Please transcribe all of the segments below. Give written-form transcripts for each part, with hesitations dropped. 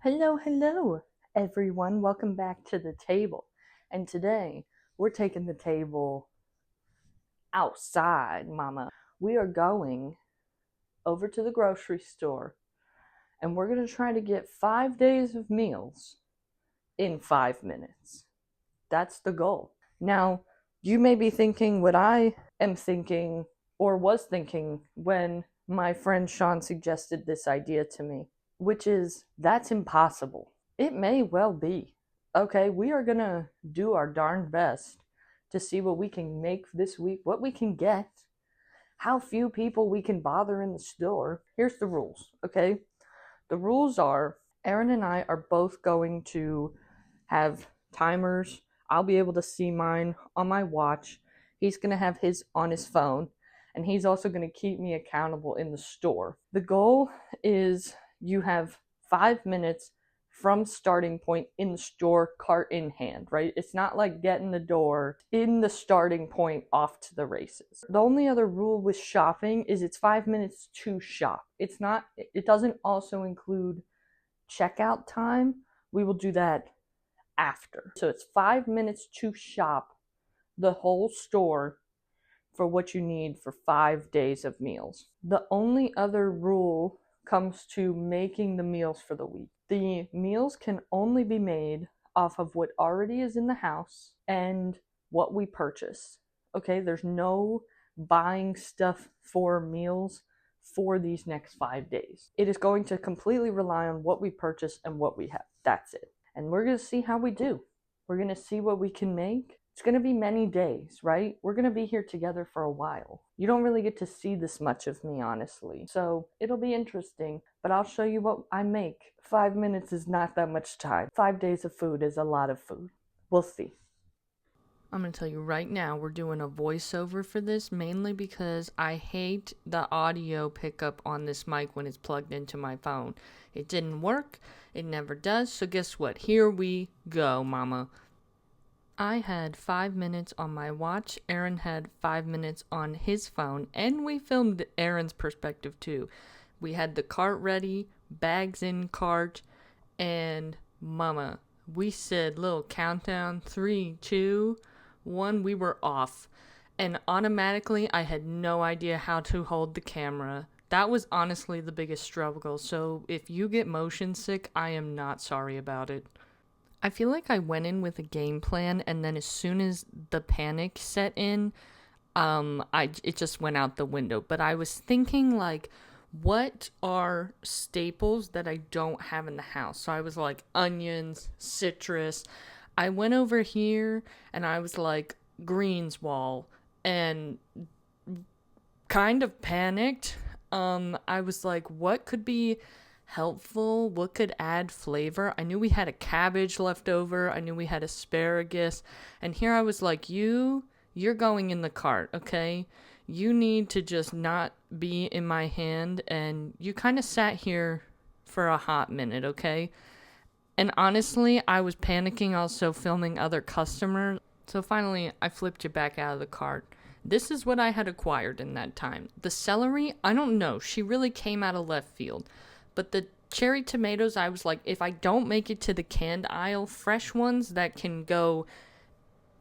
Hello, everyone. Welcome back to the table. And today we're taking the table outside, mama. We are going over to the grocery store and we're going to try to get 5 days of meals in 5 minutes. That's the goal. Now, you may be thinking what I am thinking or was thinking when my friend Sean suggested this idea to me, which is that's impossible. It may well be. Okay, we are gonna do our darn best to see what we can make this week, what we can get, how few people we can bother in the store. Here's the rules, okay? The rules are Aaron and I are both going to have timers. I'll be able to see mine on my watch. He's going to have his on his phone, and he's also going to keep me accountable in the store. The goal is you have 5 minutes from starting point in the store, cart in hand, right? It's not like getting the door in the starting point off to the races. The only other rule with shopping is it's 5 minutes to shop. It doesn't also include checkout time. We will do that after. So it's 5 minutes to shop the whole store for what you need for 5 days of meals. The only other rule comes to making the meals for the week. The meals can only be made off of what already is in the house and what we purchase. Okay, there's no buying stuff for meals for these next 5 days. It is going to completely rely on what we purchase and what we have. That's it. And we're going to see how we do. We're going to see what we can make. It's going to be many days, right? We're going to be here together for a while. You don't really get to see this much of me, honestly. So it'll be interesting, but I'll show you what I make. 5 minutes is not that much time. 5 days of food is a lot of food. We'll see. I'm going to tell you right now, we're doing a voiceover for this, mainly because I hate the audio pickup on this mic when it's plugged into my phone. It didn't work. It never does. So guess what? Here we go, mama. I had 5 minutes on my watch. Aaron had 5 minutes on his phone. And we filmed Aaron's perspective too. We had the cart ready, bags in cart, and mama. We said little countdown, 3, 2, 1, we were off. And automatically, I had no idea how to hold the camera. That was honestly the biggest struggle. So if you get motion sick, I am not sorry about it. I feel like I went in with a game plan, and then as soon as the panic set in, it just went out the window. But I was thinking, like, what are staples that I don't have in the house? So I was like, onions, citrus. I went over here, and I was like, Greenswall, and kind of panicked. I was like, what could be helpful? What could add flavor? I knew we had a cabbage left over. I knew we had asparagus. And here I was like, you're going in the cart, okay? You need to just not be in my hand. And you kind of sat here for a hot minute, okay? And honestly, I was panicking, also filming other customers. So finally, I flipped you back out of the cart. This is what I had acquired in that time. The celery, I don't know. She really came out of left field. But the cherry tomatoes, I was like, if I don't make it to the canned aisle, fresh ones that can go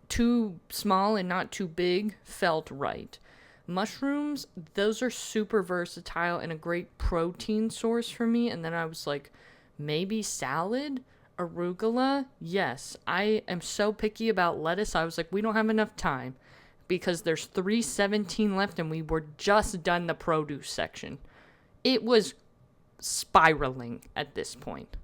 too small and not too big felt right. Mushrooms, those are super versatile and a great protein source for me. And then I was like, maybe salad? Arugula? Yes. I am so picky about lettuce. I was like, we don't have enough time because there's 317 left and we were just done the produce section. It was spiraling at this point.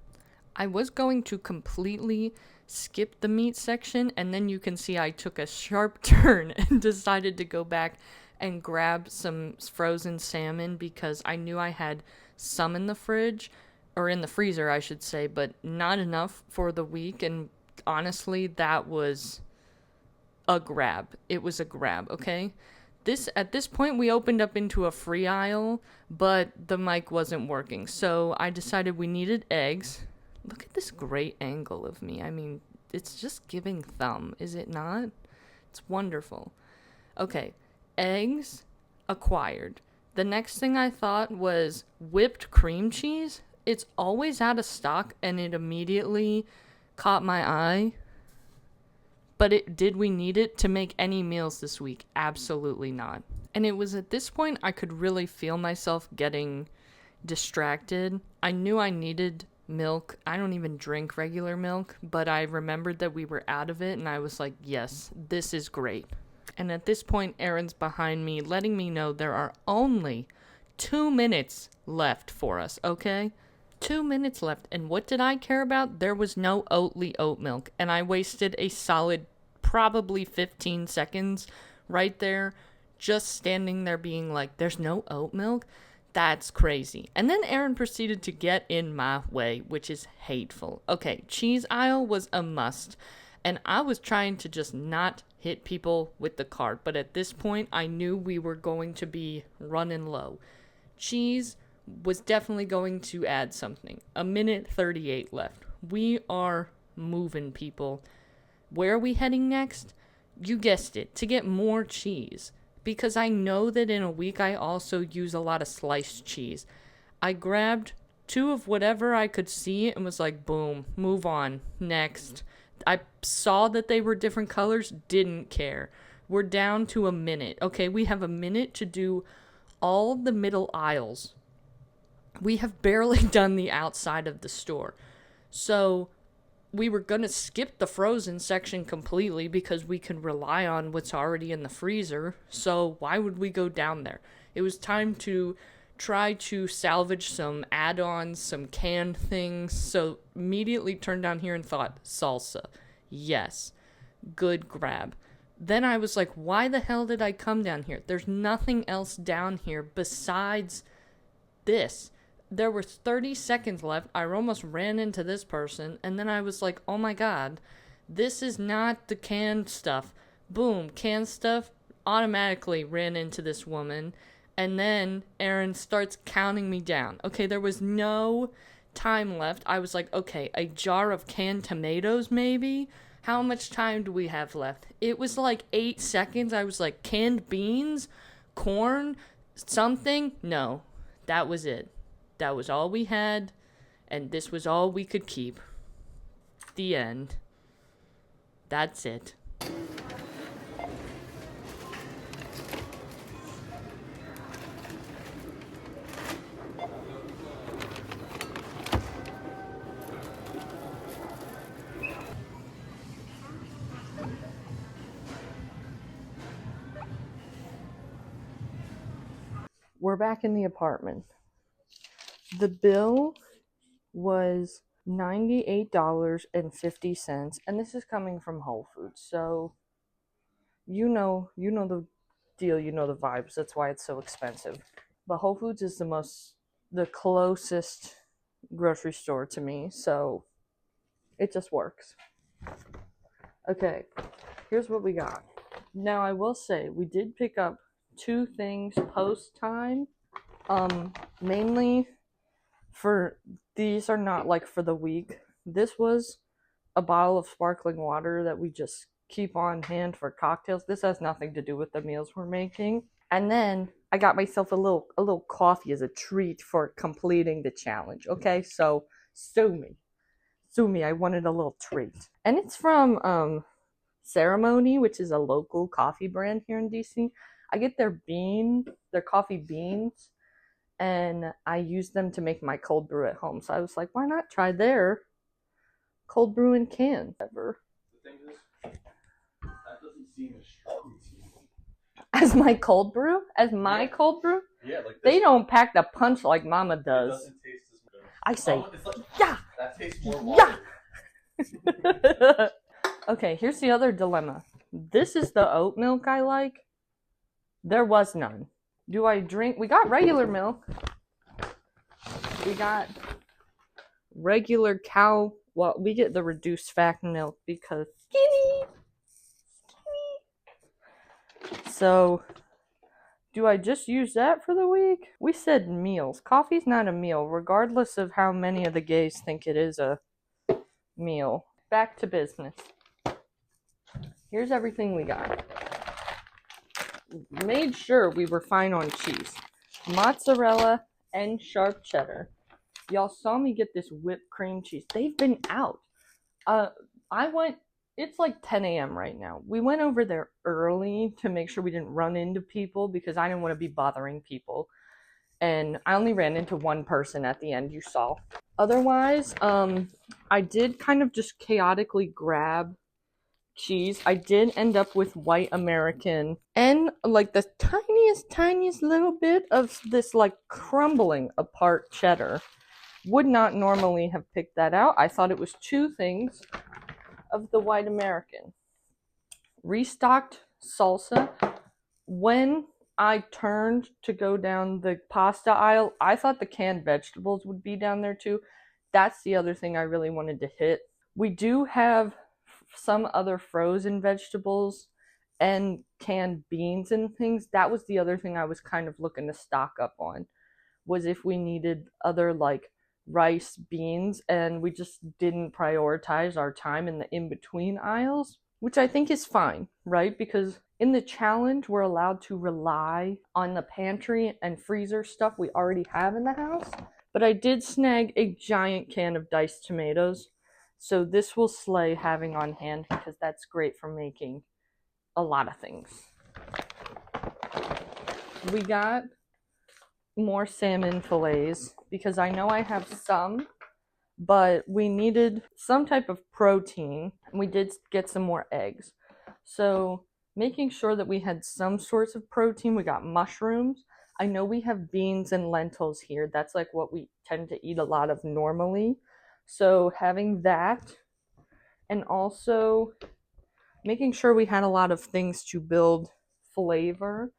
I was going to completely skip the meat section, and then you can see I took a sharp turn and decided to go back and grab some frozen salmon because I knew I had some in the fridge, or in the freezer I should say, but not enough for the week. And honestly, that was a grab. It was a grab, okay? At this point, we opened up into a free aisle, but the mic wasn't working. So I decided we needed eggs. Look at this great angle of me. I mean, it's just giving thumb, is it not? It's wonderful. Okay, eggs acquired. The next thing I thought was whipped cream cheese. It's always out of stock, and it immediately caught my eye. But did we need it to make any meals this week? Absolutely not. And it was at this point I could really feel myself getting distracted. I knew I needed milk. I don't even drink regular milk, but I remembered that we were out of it, and I was like, yes, this is great. And at this point, Aaron's behind me, letting me know there are only 2 minutes left for us, okay? 2 minutes left. And what did I care about? There was no Oatly oat milk, and I wasted a solid probably 15 seconds right there just standing there being like, there's no oat milk? That's crazy. And then Aaron proceeded to get in my way, which is hateful. Okay, cheese aisle was a must, and I was trying to just not hit people with the cart, but at this point I knew we were going to be running low. Cheese was definitely going to add something. 1:38 left. We are moving, people. Where are we heading next? You guessed it, to get more cheese. Because I know that in a week I also use a lot of sliced cheese. I grabbed 2 of whatever I could see and was like, boom, move on, next. I saw that they were different colors, didn't care. We're down to a minute. Okay, we have a minute to do all the middle aisles. We have barely done the outside of the store. So we were going to skip the frozen section completely because we can rely on what's already in the freezer. So why would we go down there? It was time to try to salvage some add-ons, some canned things. So immediately turned down here and thought, salsa. Yes. Good grab. Then I was like, why the hell did I come down here? There's nothing else down here besides this. There were 30 seconds left. I almost ran into this person, and then I was like, oh my god, this is not the canned stuff. Boom, canned stuff, automatically ran into this woman, and then Aaron starts counting me down. Okay, there was no time left. I was like, okay, a jar of canned tomatoes maybe? How much time do we have left? It was like 8 seconds. I was like, canned beans? Corn? Something? No, that was it. That was all we had, and this was all we could keep. The end. That's it. We're back in the apartment. The bill was $98.50, and this is coming from Whole Foods. So you know the deal, you know the vibes. That's why it's so expensive. But Whole Foods is the closest grocery store to me, so it just works. Okay, here's what we got. Now I will say we did pick up 2 things post time. Mainly for these are not like for the week. This was a bottle of sparkling water that we just keep on hand for cocktails. This has nothing to do with the meals we're making. And then I got myself a little coffee as a treat for completing the challenge. Okay, so sue me. I wanted a little treat. And it's from Ceremony, which is a local coffee brand here in DC. I get their coffee beans, and I use them to make my cold brew at home. So I was like, why not try their cold brew in can ever? The thing is, that doesn't seem as strong to you. As my cold brew? As my cold brew? Yeah, like this. They don't pack the punch like Mama does. It doesn't taste as good. I say, it's like, yeah! That tastes more water. Yeah! Okay, here's the other dilemma. This is the oat milk I like. There was none. Do I drink? We got regular milk. We got regular cow. Well, we get the reduced fat milk because skinny. So, do I just use that for the week? We said meals. Coffee's not a meal, regardless of how many of the gays think it is a meal. Back to business. Here's everything we got. Made sure we were fine on cheese. Mozzarella and sharp cheddar. Y'all saw me get this whipped cream cheese. They've been out. It's like 10 a.m. right now. We went over there early to make sure we didn't run into people because I didn't want to be bothering people. And I only ran into one person at the end, you saw. Otherwise, I did kind of just chaotically grab cheese. I did end up with white American and like the tiniest little bit of this like crumbling apart cheddar. Would not normally have picked that out. I thought it was two things of the white American. Restocked salsa. When I turned to go down the pasta aisle, I thought the canned vegetables would be down there too. That's the other thing I really wanted to hit. We do have some other frozen vegetables and canned beans and things. That was the other thing I was kind of looking to stock up on, was if we needed other like rice, beans, and we just didn't prioritize our time in the in-between aisles, which I think is fine, right? Because in the challenge, we're allowed to rely on the pantry and freezer stuff we already have in the house. But I did snag a giant can of diced tomatoes. So this will slay having on hand because that's great for making a lot of things. We got more salmon fillets because I know I have some, but we needed some type of protein, and we did get some more eggs. So making sure that we had some sorts of protein. We got mushrooms. I know we have beans and lentils here. That's like what we tend to eat a lot of normally. So having that, and also making sure we had a lot of things to build flavor.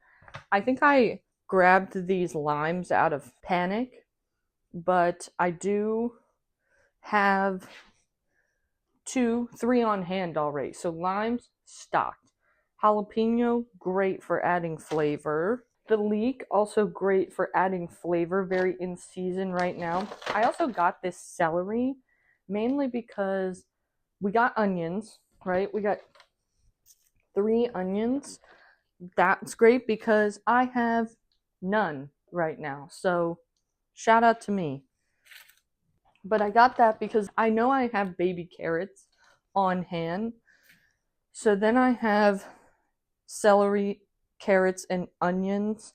I think I grabbed these limes out of panic, but I do have 3 on hand already. So limes, stocked. Jalapeno, great for adding flavor. The leek, also great for adding flavor, very in season right now. I also got this celery, mainly because we got onions, right? We got 3 onions. That's great because I have none right now. So shout out to me. But I got that because I know I have baby carrots on hand. So then I have celery, carrots, and onions,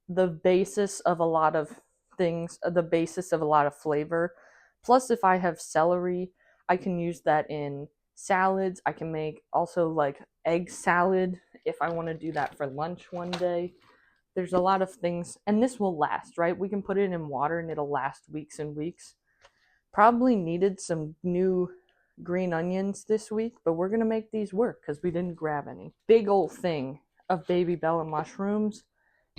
the basis of a lot of things, the basis of a lot of flavor. Plus, if I have celery, I can use that in salads. I can make also like egg salad if I want to do that for lunch one day. There's a lot of things, and this will last, right? We can put it in water and it'll last weeks and weeks. Probably needed some new green onions this week, but we're gonna make these work because we didn't grab any. Big old thing of baby Bella mushrooms.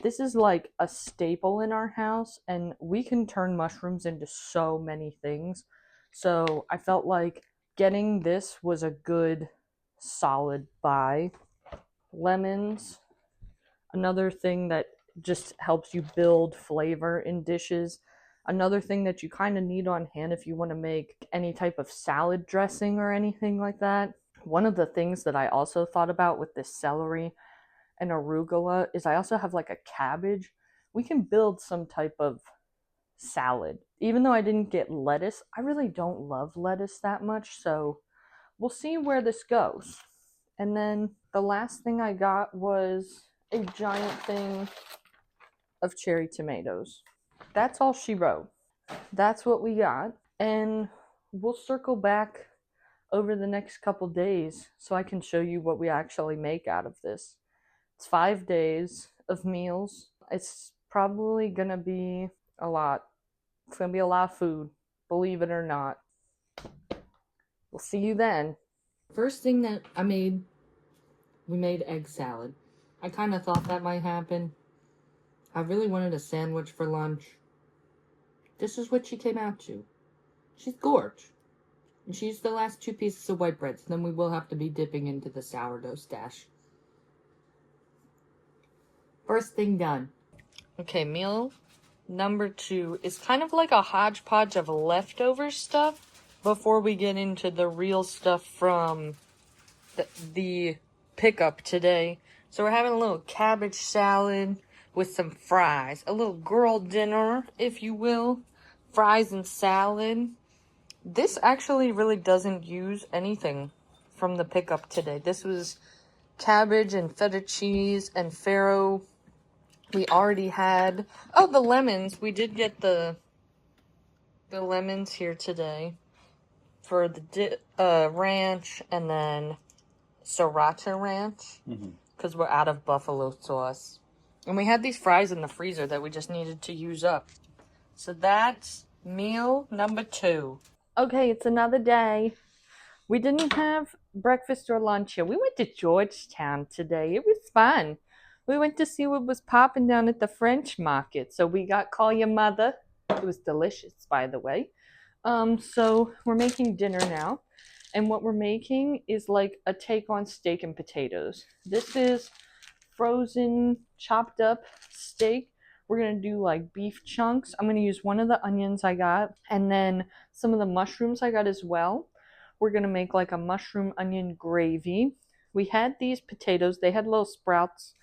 This is like a staple in our house, and we can turn mushrooms into so many things. So I felt like getting this was a good, solid buy. Lemons, another thing that just helps you build flavor in dishes. Another thing that you kind of need on hand if you want to make any type of salad dressing or anything like that. One of the things that I also thought about with this celery and arugula is I also have like a cabbage. We can build some type of salad. Even though I didn't get lettuce, I really don't love lettuce that much, so we'll see where this goes. And then the last thing I got was a giant thing of cherry tomatoes. That's all she wrote. That's what we got. And we'll circle back over the next couple days so I can show you what we actually make out of this. It's 5 days of meals. It's probably gonna be a lot. It's gonna be a lot of food, believe it or not. We'll see you then. First thing that we made egg salad. I kind of thought that might happen. I really wanted a sandwich for lunch. This is what she came out to. She's gorge. And she used the last 2 pieces of white bread, so then we will have to be dipping into the sourdough stash. First thing done. Okay, meal number 2 is kind of like a hodgepodge of leftover stuff before we get into the real stuff from the pickup today. So we're having a little cabbage salad with some fries. A little girl dinner, if you will. fries and salad. This actually really doesn't use anything from the pickup today. This was cabbage and feta cheese and farro. We already had... Oh, the lemons. We did get the lemons here today for the ranch and then sriracha ranch because we're out of buffalo sauce. And we had these fries in the freezer that we just needed to use up. So that's meal number 2. Okay, it's another day. We didn't have breakfast or lunch here. We went to Georgetown today. It was fun. We went to see what was popping down at the French market. So we got Call Your Mother. It was delicious, by the way. So we're making dinner now. And what we're making is like a take on steak and potatoes. This is frozen, chopped up steak. We're going to do like beef chunks. I'm going to use one of the onions I got and then some of the mushrooms I got as well. We're going to make like a mushroom onion gravy. We had these potatoes. They had little sprouts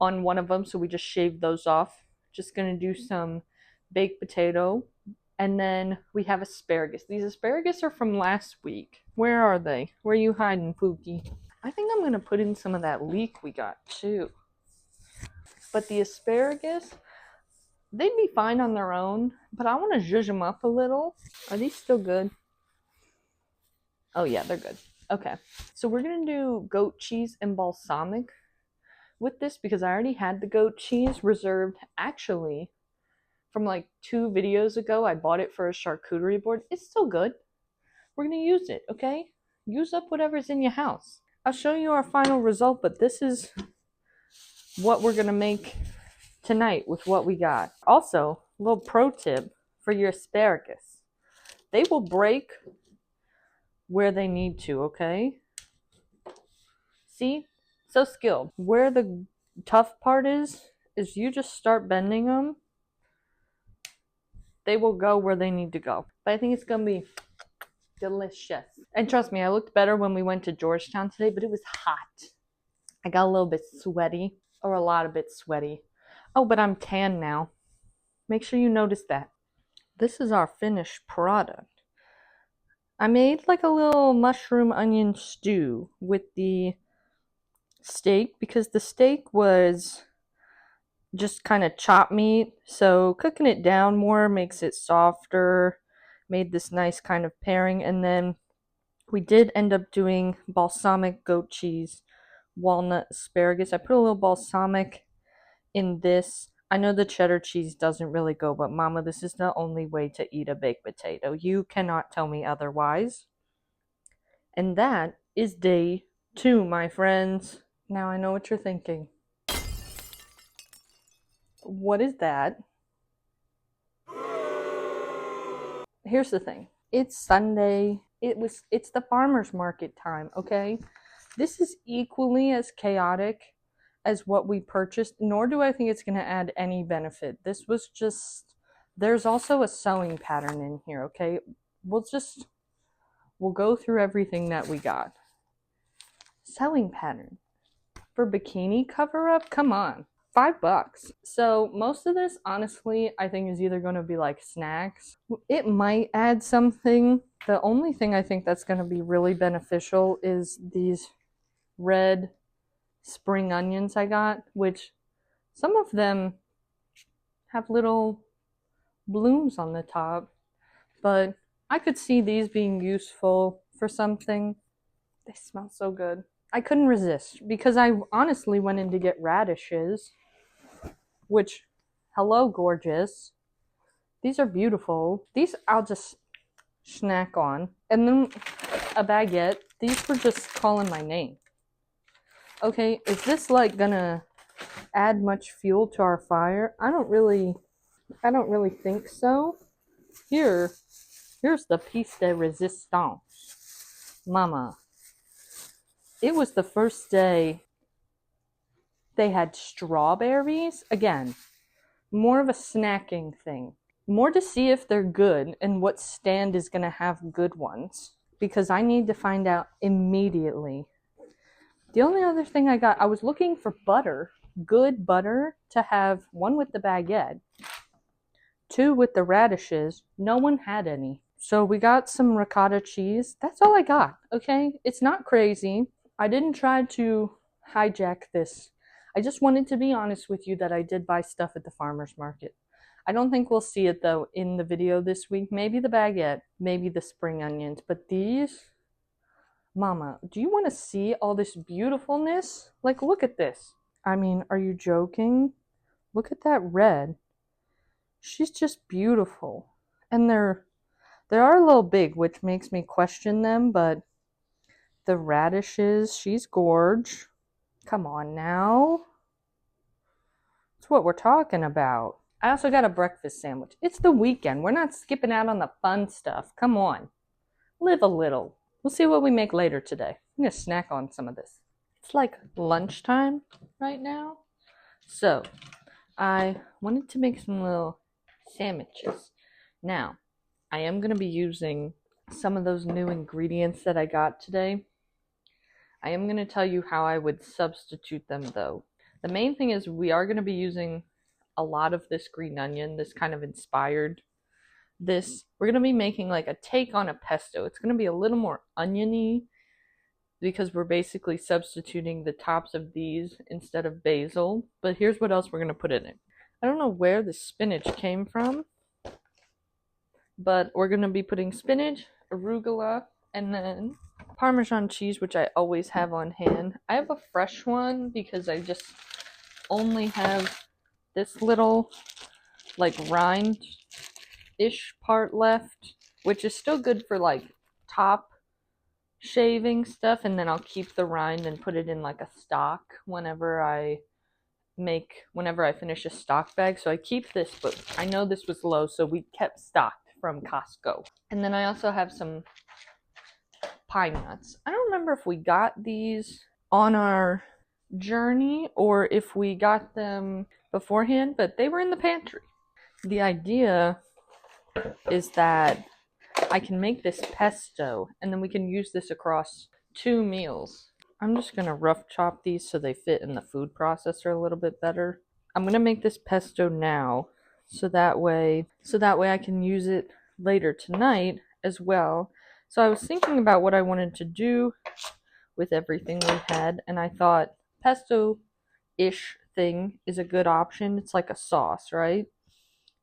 on one of them, so we just shaved those off. Just going to do some baked potato. And then we have asparagus. These asparagus are from last week. Where are they? Where are you hiding, Pookie? I think I'm going to put in some of that leek we got too. But the asparagus, they'd be fine on their own, but I want to zhuzh them up a little. Are these still good? Oh yeah, they're good. Okay, so we're going to do goat cheese and balsamic with this because I already had the goat cheese reserved. Actually, from like 2 videos ago, I bought it for a charcuterie board. It's still good. We're going to use it, okay? Use up whatever's in your house. I'll show you our final result, but this is what we're going to make tonight with what we got. Also, a little pro tip for your asparagus. They will break where they need to, okay? See? So skilled. Where the tough part is you just start bending them. They will go where they need to go. But I think it's going to be delicious. And trust me, I looked better when we went to Georgetown today, but it was hot. I got a little bit sweaty, or a lot of bit sweaty. Oh, but I'm tan now. Make sure you notice that. This is our finished product. I made like a little mushroom onion stew with the steak because the steak was just kind of chopped meat. So cooking it down more makes it softer. Made this nice kind of pairing. And then we did end up doing balsamic goat cheese, walnut asparagus. I put a little balsamic in this. I know the cheddar cheese doesn't really go, but Mama, this is the only way to eat a baked potato. You cannot tell me otherwise. And that is day 2, my friends. Now I know what you're thinking. What is that? Here's the thing. It's Sunday. It's the farmer's market time, okay? This is equally as chaotic as what we purchased, nor do I think it's going to add any benefit. This was just, there's also a sewing pattern in here, okay? We'll go through everything that we got. Sewing pattern for bikini cover up? Come on. $5. So most of this, honestly, I think is either going to be like snacks. It might add something. The only thing I think that's going to be really beneficial is these red spring onions I got, which some of them have little blooms on the top, but I could see these being useful for something. They smell so good. I couldn't resist because I honestly went in to get radishes, which, hello, gorgeous. These are beautiful. These I'll just snack on. And then a baguette. These were just calling my name. Okay, is this like gonna add much fuel to our fire? I don't really think so. Here's the piece de resistance. Mama. It was the first day they had strawberries. Again, more of a snacking thing. More to see if they're good and what stand is going to have good ones. Because I need to find out immediately. The only other thing I was looking for butter. Good butter to have one with the baguette. 2 with the radishes. No one had any. So we got some ricotta cheese. That's all I got, okay? It's not crazy. I didn't try to hijack this. I just wanted to be honest with you that I did buy stuff at the farmer's market. I don't think we'll see it though in the video this week. Maybe the baguette, maybe the spring onions, but these, Mama, do you want to see all this beautifulness? Like, look at this. I mean, are you joking? Look at that red. She's just beautiful. And they are a little big, which makes me question them, but the radishes, she's gorge. Come on now. That's what we're talking about. I also got a breakfast sandwich. It's the weekend. We're not skipping out on the fun stuff. Come on. Live a little. We'll see what we make later today. I'm going to snack on some of this. It's like lunchtime right now. So, I wanted to make some little sandwiches. Now, I am going to be using some of those new ingredients that I got today. I am going to tell you how I would substitute them though. The main thing is we are going to be using a lot of this green onion, this kind of inspired this. We're going to be making like a take on a pesto. It's going to be a little more oniony because we're basically substituting the tops of these instead of basil. But here's what else we're going to put in it. I don't know where the spinach came from, but we're going to be putting spinach, arugula, and then Parmesan cheese, which I always have on hand. I have a fresh one because I just only have this little like rind-ish part left, which is still good for like top shaving stuff, and then I'll keep the rind and put it in like a stock whenever I finish a stock bag. So I keep this, but I know this was low, so we kept stocked from Costco. And then I also have some pine nuts. I don't remember if we got these on our journey or if we got them beforehand, but they were in the pantry. The idea is that I can make this pesto and then we can use this across 2 meals. I'm just going to rough chop these so they fit in the food processor a little bit better. I'm going to make this pesto now so that way I can use it later tonight as well. So I was thinking about what I wanted to do with everything we had, and I thought pesto-ish thing is a good option. It's like a sauce, right?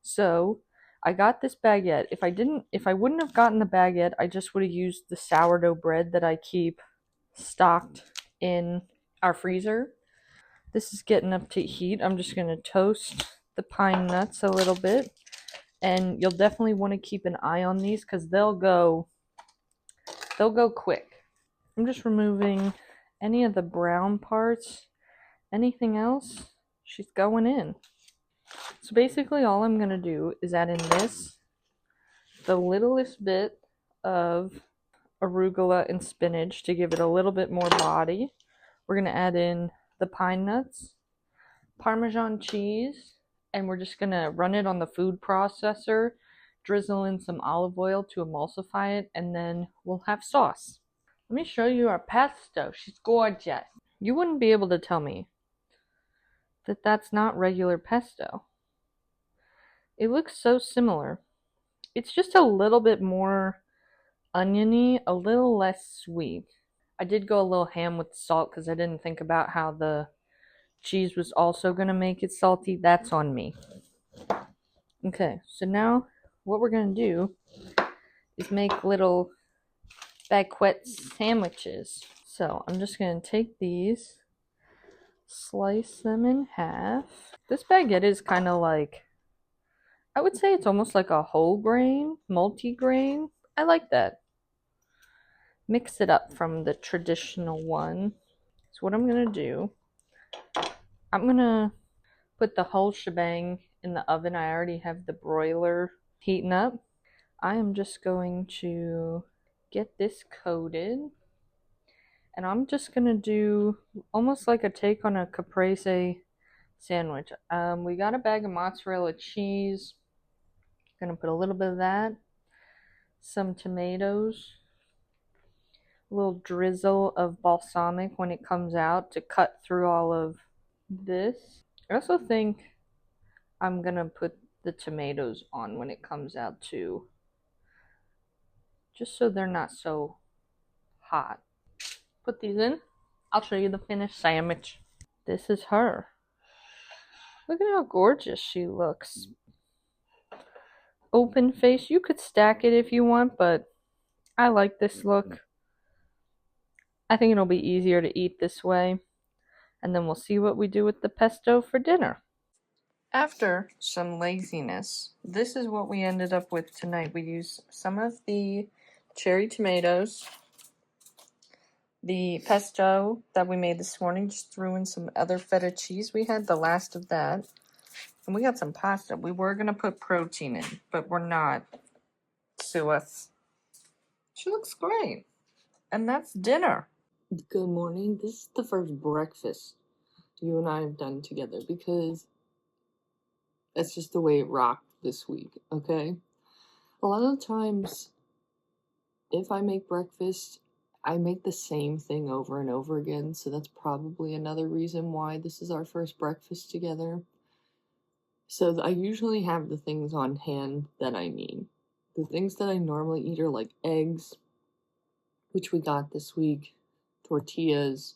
So I got this baguette. If I wouldn't have gotten the baguette, I just would have used the sourdough bread that I keep stocked in our freezer. This is getting up to heat. I'm just going to toast the pine nuts a little bit, and you'll definitely want to keep an eye on these because they'll go quick. I'm just removing any of the brown parts. Anything else, she's going in. So basically all I'm going to do is add in the littlest bit of arugula and spinach to give it a little bit more body. We're going to add in the pine nuts, Parmesan cheese, and we're just going to run it on the food processor, drizzle in some olive oil to emulsify it, and then we'll have sauce. Let me show you our pesto. She's gorgeous. You wouldn't be able to tell me that that's not regular pesto. It looks so similar. It's just a little bit more oniony, a little less sweet. I did go a little ham with the salt because I didn't think about how the cheese was also going to make it salty. That's on me. Okay, so now what we're going to do is make little baguette sandwiches. So I'm just going to take these, slice them in half. This baguette is kind of like, I would say it's almost like a whole grain, multi-grain. I like that. Mix it up from the traditional one. So what I'm going to do, I'm going to put the whole shebang in the oven. I already have the broiler heating up. I am just going to get this coated. And I'm just going to do almost like a take on a caprese sandwich. We got a bag of mozzarella cheese. Going to put a little bit of that. Some tomatoes. A little drizzle of balsamic when it comes out to cut through all of this. I also think I'm going to put the tomatoes on when it comes out too, just so they're not so hot. Put these in. I'll show you the finished sandwich. This is her. Look at how gorgeous she looks. Open face. You could stack it if you want, but I like this look. I think it'll be easier to eat this way. And then we'll see what we do with the pesto for dinner. After some laziness, this is what we ended up with tonight. We used some of the cherry tomatoes. The pesto that we made this morning, just threw in some other feta cheese. We had the last of that. And we got some pasta. We were going to put protein in, but we're not. Sue us. She looks great. And that's dinner. Good morning. This is the first breakfast you and I have done together because that's just the way it rocked this week, okay? A lot of times, if I make breakfast, I make the same thing over and over again, so that's probably another reason why this is our first breakfast together. So I usually have the things on hand that I need. The things that I normally eat are like eggs, which we got this week, tortillas,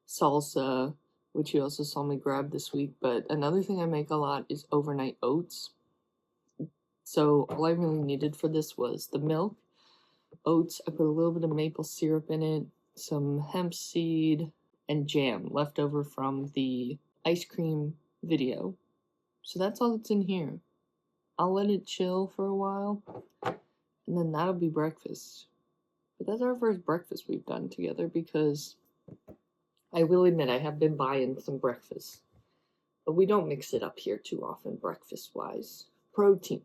salsa, which you also saw me grab this week, but another thing I make a lot is overnight oats. So all I really needed for this was the milk, oats. I put a little bit of maple syrup in it, some hemp seed, and jam left over from the ice cream video. So that's all that's in here. I'll let it chill for a while, and then that'll be breakfast. But that's our first breakfast we've done together because I will admit I have been buying some breakfast. But we don't mix it up here too often, breakfast-wise. Protein.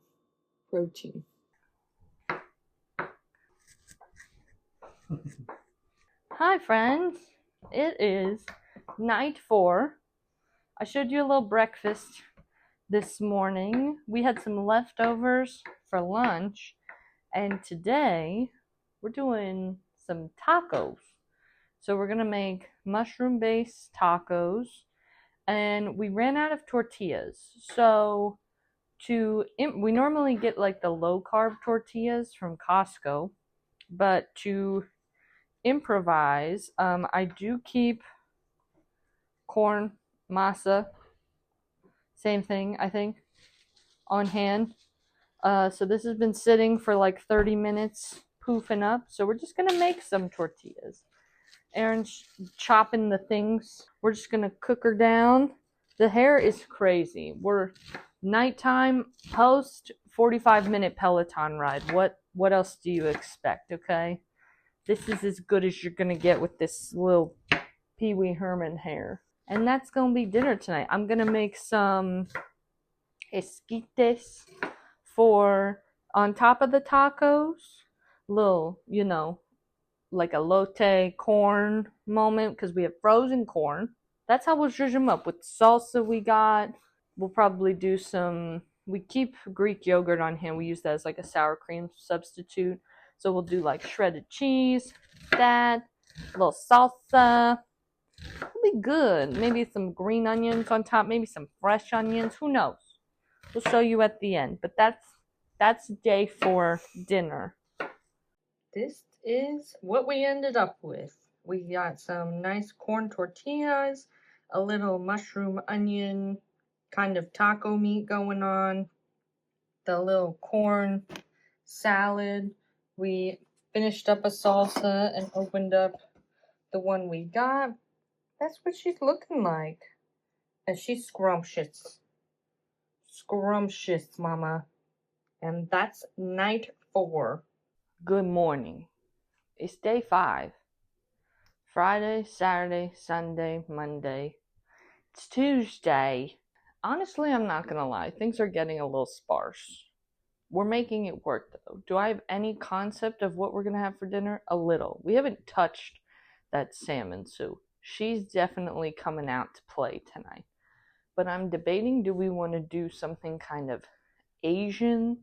Hi, friends. It is night 4. I showed you a little breakfast this morning. We had some leftovers for lunch, and today we're doing some tacos. So we're gonna make mushroom-based tacos, and we ran out of tortillas. So we normally get like the low-carb tortillas from Costco, but to improvise, I do keep corn masa, same thing I think, on hand. So this has been sitting for like 30 minutes, poofing up. So we're just gonna make some tortillas. Erin's chopping the things. We're just gonna cook her down. The hair is crazy. We're nighttime, post 45-minute Peloton ride. What else do you expect, okay? This is as good as you're gonna get with this little Pee Wee Herman hair. And that's gonna be dinner tonight. I'm gonna make some esquites for on top of the tacos. Little, like a lotte corn moment because we have frozen corn. That's how we'll zhuzh them up with salsa we got. We'll probably do we keep Greek yogurt on hand. We use that as like a sour cream substitute. So we'll do like shredded cheese, that, a little salsa. It'll be good. Maybe some green onions on top, maybe some fresh onions. Who knows? We'll show you at the end. But that's day 4 dinner. This is what we ended up with. We got some nice corn tortillas, a little mushroom onion kind of taco meat going on, the little corn salad. We finished up a salsa and opened up the one we got. That's what she's looking like. And she's scrumptious. Scrumptious, mama. And that's night 4. Good morning. It's day 5. Friday, Saturday, Sunday, Monday. It's Tuesday. Honestly, I'm not gonna lie. Things are getting a little sparse. We're making it work though. Do I have any concept of what we're gonna have for dinner? A little. We haven't touched that salmon soup. She's definitely coming out to play tonight. But I'm debating, do we want to do something kind of Asian?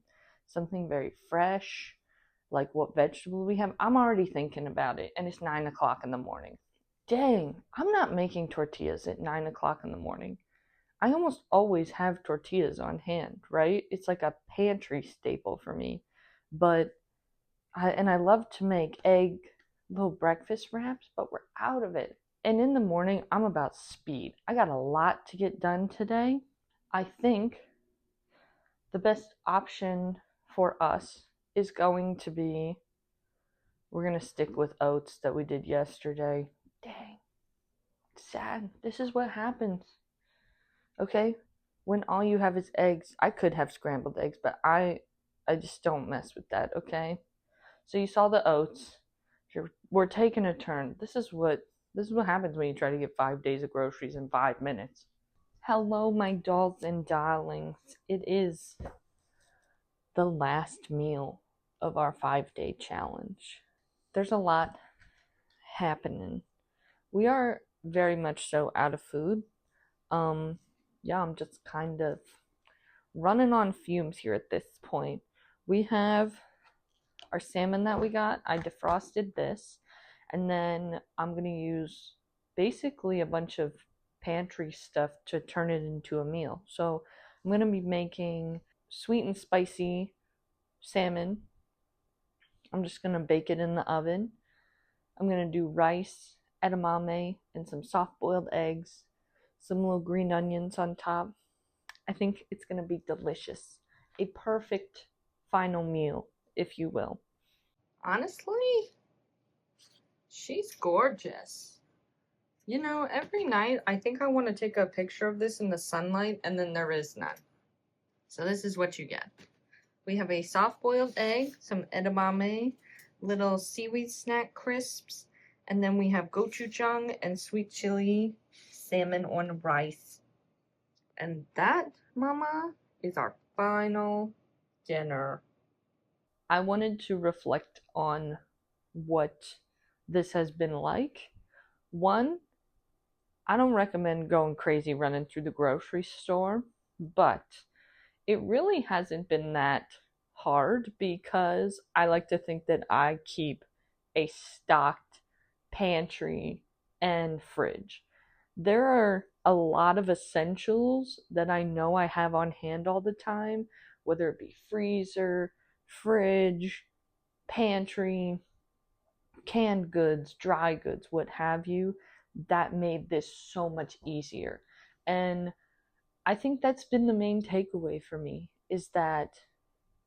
Something very fresh? Like what vegetable we have? I'm already thinking about it, and it's 9 o'clock in the morning. Dang, I'm not making tortillas at 9 o'clock in the morning. I almost always have tortillas on hand, right? It's like a pantry staple for me. But I love to make egg little breakfast wraps, but we're out of it. And in the morning, I'm about speed. I got a lot to get done today. I think the best option for us is going to be, we're going to stick with oats that we did yesterday. Dang. Sad. This is what happens. Okay? When all you have is eggs, I could have scrambled eggs, but I just don't mess with that, okay? So you saw the oats. We're taking a turn. This is what happens when you try to get 5 days of groceries in 5 minutes. Hello, my dolls and darlings. It is the last meal of our 5-day challenge. There's a lot happening. We are very much so out of food. Yeah, I'm just kind of running on fumes here at this point. We have our salmon that we got. I defrosted this, and then I'm gonna use basically a bunch of pantry stuff to turn it into a meal. So I'm gonna be making sweet and spicy salmon. I'm just gonna bake it in the oven. I'm gonna do rice, edamame, and some soft-boiled eggs, some little green onions on top. I think it's gonna be delicious. A perfect final meal, if you will. Honestly, she's gorgeous. You know, every night I think I want to take a picture of this in the sunlight, and then there is none. So this is what you get. We have a soft-boiled egg, some edamame, little seaweed snack crisps, and then we have gochujang and sweet chili salmon on rice. And that, Mama, is our final dinner. I wanted to reflect on what this has been like. One, I don't recommend going crazy running through the grocery store, but it really hasn't been that hard because I like to think that I keep a stocked pantry and fridge. There are a lot of essentials that I know I have on hand all the time, whether it be freezer, fridge, pantry, canned goods, dry goods, what have you, that made this so much easier. And I think that's been the main takeaway for me, is that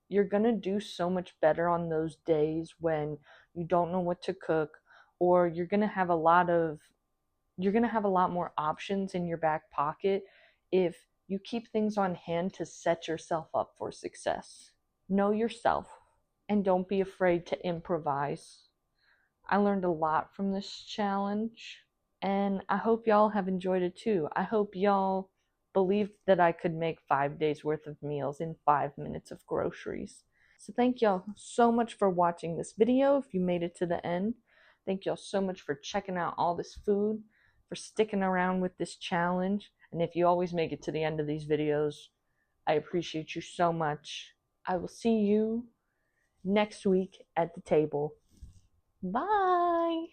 you're going to do so much better on those days when you don't know what to cook, or you're going to have a lot more options in your back pocket if you keep things on hand to set yourself up for success. Know yourself and don't be afraid to improvise. I learned a lot from this challenge, and I hope y'all have enjoyed it too. I hope y'all believed that I could make 5 days worth of meals in 5 minutes of groceries. So thank y'all so much for watching this video. If you made it to the end, thank y'all so much for checking out all this food, for sticking around with this challenge. And if you always make it to the end of these videos, I appreciate you so much. I will see you next week at the table. Bye!